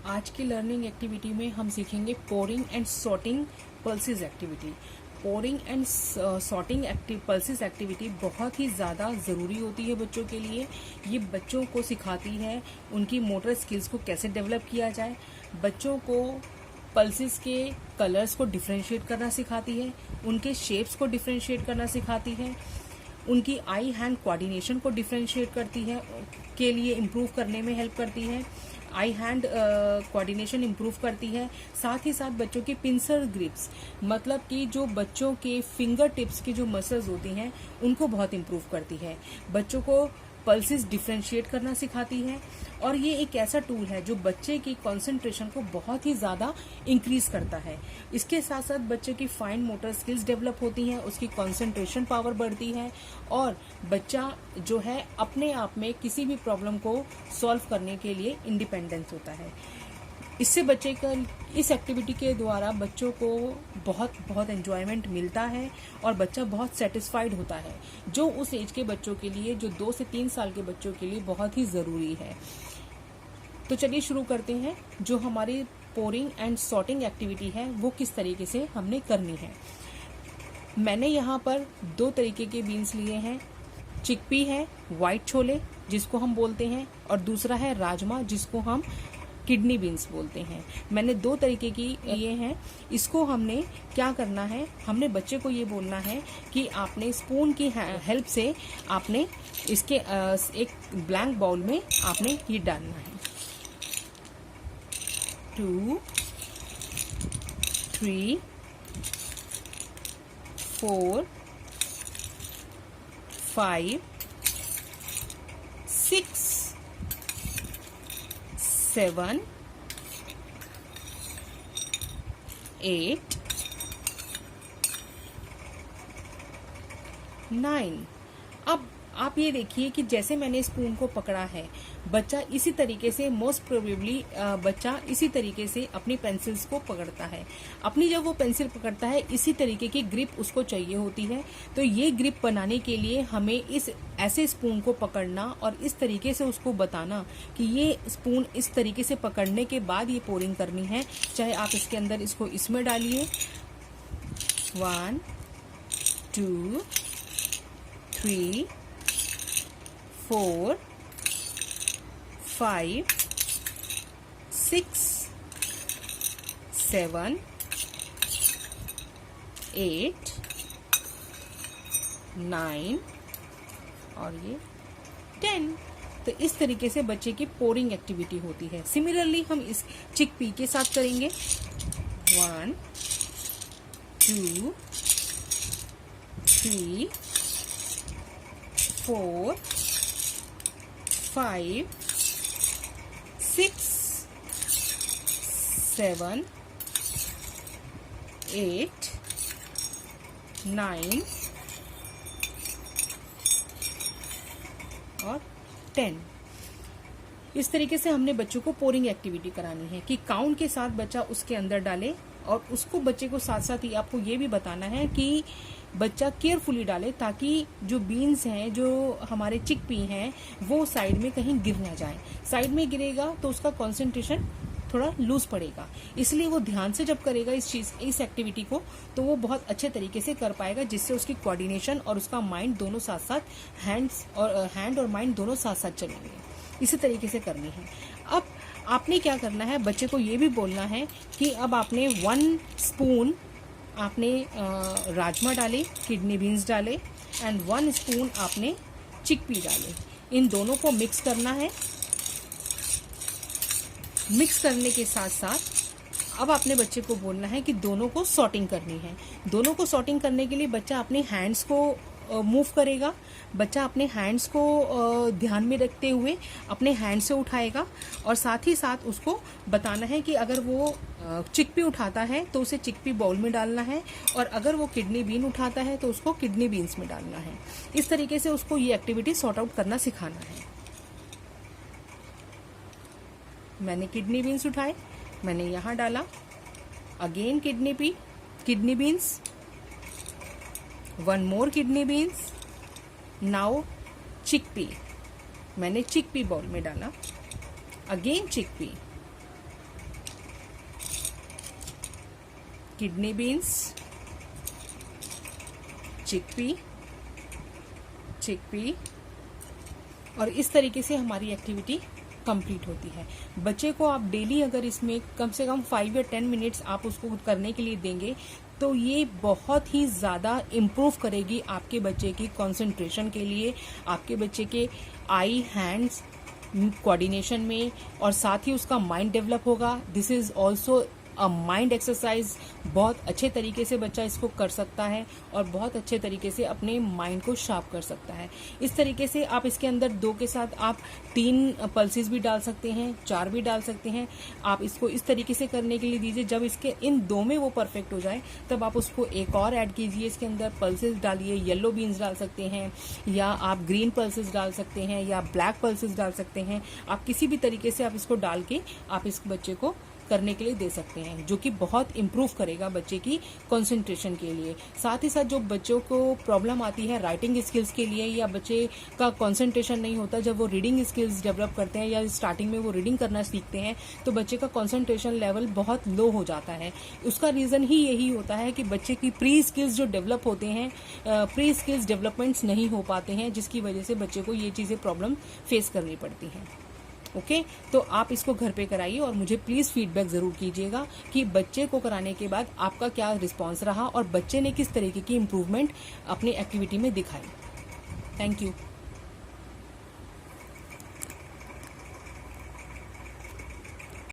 आज की learning activity में हम सीखेंगे pouring and sorting pulses activity. Pouring and sorting pulses activity बहुत ही ज़्यादा ज़रूरी होती है बच्चों के लिए। ये बच्चों को सिखाती है उनकी मोटर स्किल्स को कैसे डेवलप किया जाए, बच्चों को पल्सेस के कलर्स को डिफ्रेंशिएट करना सिखाती है, उनके शेप्स को डिफ्रेंशिएट करना सिखाती है, उनकी आई हैंड कोऑर्डिनेशन को डिफ्रेंशिएट करती है के लिए इम्प्रूव करने में हेल्प करती है, आई हैंड कोऑर्डिनेशन इम्प्रूव करती है। साथ ही साथ बच्चों के पिंसर ग्रिप्स, मतलब कि जो बच्चों के फिंगर टिप्स की जो मसल्स होती हैं उनको बहुत इम्प्रूव करती है। बच्चों को पल्सेस डिफ्रेंशिएट करना सिखाती है और ये एक ऐसा टूल है जो बच्चे की कंसंट्रेशन को बहुत ही ज़्यादा इंक्रीज करता है। इसके साथ साथ बच्चे की फाइन मोटर स्किल्स डेवलप होती हैं, उसकी कंसंट्रेशन पावर बढ़ती है और बच्चा जो है अपने आप में किसी भी प्रॉब्लम को सॉल्व करने के लिए इंडिपेंडेंस होता है। इससे बच्चे का इस एक्टिविटी के द्वारा बच्चों को बहुत एंजॉयमेंट मिलता है और बच्चा बहुत सेटिस्फाइड होता है, जो उस एज के बच्चों के लिए, जो 2 से 3 साल के बच्चों के लिए बहुत ही ज़रूरी है। तो चलिए शुरू करते हैं। जो हमारी पोरिंग एंड सॉर्टिंग एक्टिविटी है वो किस तरीके से हमने करनी है। मैंने यहाँ पर 2 तरीके के बीन्स लिए हैं। चिकपी है वाइट छोले जिसको हम बोलते हैं, और दूसरा है राजमा जिसको हम किडनी बीन्स बोलते हैं। मैंने 2 तरीके की लिए हैं। इसको हमने क्या करना है, हमने बच्चे को ये बोलना है कि आपने स्पून की हेल्प से आपने इसके एक ब्लैंक बाउल में आपने ये डालना है। 2 3 4 5 6 7 8 9। अब आप ये देखिए कि जैसे मैंने स्पून को पकड़ा है, बच्चा इसी तरीके से मोस्ट प्रोबेबली बच्चा इसी तरीके से अपनी पेंसिल्स को पकड़ता है। अपनी जब वो पेंसिल पकड़ता है इसी तरीके की ग्रिप उसको चाहिए होती है। तो ये ग्रिप बनाने के लिए हमें इस ऐसे स्पून को पकड़ना और इस तरीके से उसको बताना कि ये स्पून इस तरीके से पकड़ने के बाद ये पोरिंग करनी है। चाहे आप इसके अंदर इसको इसमें डालिए। 1 2 3 4 5 6 7 8 9 और ये 10। तो इस तरीके से बच्चे की पोरिंग एक्टिविटी होती है। सिमिलरली हम इस चिकपी के साथ करेंगे। 1 2 3 4 5 6 7 8 9 और 10। इस तरीके से हमने बच्चों को पोरिंग एक्टिविटी करानी है कि काउंट के साथ बच्चा उसके अंदर डाले, और उसको बच्चे को साथ साथ ही आपको ये भी बताना है कि बच्चा केयरफुली डाले ताकि जो बीन्स हैं, जो हमारे चिकपी हैं, वो साइड में कहीं गिर ना जाए। साइड में गिरेगा तो उसका कंसंट्रेशन थोड़ा लूज पड़ेगा, इसलिए वो ध्यान से जब करेगा इस एक्टिविटी को तो वो बहुत अच्छे तरीके से कर पाएगा, जिससे उसकी कोऑर्डिनेशन और उसका माइंड दोनों साथ साथ हैंड और माइंड दोनों साथ साथ चलेंगे। इसी तरीके से करनी है। अब आपने क्या करना है, बच्चे को ये भी बोलना है कि अब आपने 1 स्पून आपने राजमा डाले, किडनी बीन्स डाले, एंड 1 स्पून आपने चिकपी डाले। इन दोनों को मिक्स करना है। मिक्स करने के साथ साथ अब आपने बच्चे को बोलना है कि दोनों को सॉर्टिंग करनी है। दोनों को सॉर्टिंग करने के लिए बच्चा अपने हैंड्स को मूव करेगा। बच्चा अपने हैंड्स को ध्यान में रखते हुए अपने हैंड से उठाएगा, और साथ ही साथ उसको बताना है कि अगर वो चिकपी उठाता है तो उसे चिकपी बाउल में डालना है, और अगर वो किडनी बीन उठाता है तो उसको किडनी बीन्स में डालना है। इस तरीके से उसको ये एक्टिविटी सॉर्ट आउट करना सिखाना है। मैंने किडनी बीन्स उठाए, मैंने यहाँ डाला, again kidney beans, 1 more kidney beans, now मैंने चिकपी बाउल में डाला, again chickpea, kidney beans, chickpea और इस तरीके से हमारी एक्टिविटी कंप्लीट होती है। बच्चे को आप डेली अगर इसमें कम से कम 5 या 10 मिनट्स आप उसको करने के लिए देंगे तो ये बहुत ही ज़्यादा इम्प्रूव करेगी आपके बच्चे की कंसंट्रेशन के लिए, आपके बच्चे के आई हैंड्स कोऑर्डिनेशन में, और साथ ही उसका माइंड डेवलप होगा। This is also a mind exercise. बहुत अच्छे तरीके से बच्चा इसको कर सकता है और बहुत अच्छे तरीके से अपने माइंड को शार्प कर सकता है। इस तरीके से आप इसके अंदर 2 के साथ आप 3 पल्सेस भी डाल सकते हैं, 4 भी डाल सकते हैं। आप इसको इस तरीके से करने के लिए दीजिए, जब इसके इन 2 में वो परफेक्ट हो जाए तब आप उसको एक और ऐड कीजिए, इसके अंदर पल्सेस डालिए। येलो बीन्स डाल सकते हैं या आप ग्रीन पल्सेस डाल सकते हैं या ब्लैक पल्सेस डाल सकते हैं। आप किसी भी तरीके से आप इसको डाल के आप इस बच्चे को करने के लिए दे सकते हैं, जो कि बहुत इम्प्रूव करेगा बच्चे की कंसंट्रेशन के लिए। साथ ही साथ जो बच्चों को प्रॉब्लम आती है राइटिंग स्किल्स के लिए, या बच्चे का कंसंट्रेशन नहीं होता जब वो रीडिंग स्किल्स डेवलप करते हैं या स्टार्टिंग में वो रीडिंग करना सीखते हैं, तो बच्चे का कंसंट्रेशन लेवल बहुत लो हो जाता है। उसका रीज़न ही यही होता है कि बच्चे की प्री स्किल्स जो डेवलप होते हैं, प्री स्किल्स डेवलपमेंट्स नहीं हो पाते हैं, जिसकी वजह से बच्चे को ये चीज़ें प्रॉब्लम फेस करनी पड़ती हैं। ओके, तो आप इसको घर पे कराइए और मुझे प्लीज़ फीडबैक ज़रूर कीजिएगा कि बच्चे को कराने के बाद आपका क्या रिस्पॉन्स रहा और बच्चे ने किस तरीके की इम्प्रूवमेंट अपनी एक्टिविटी में दिखाई। Thank you.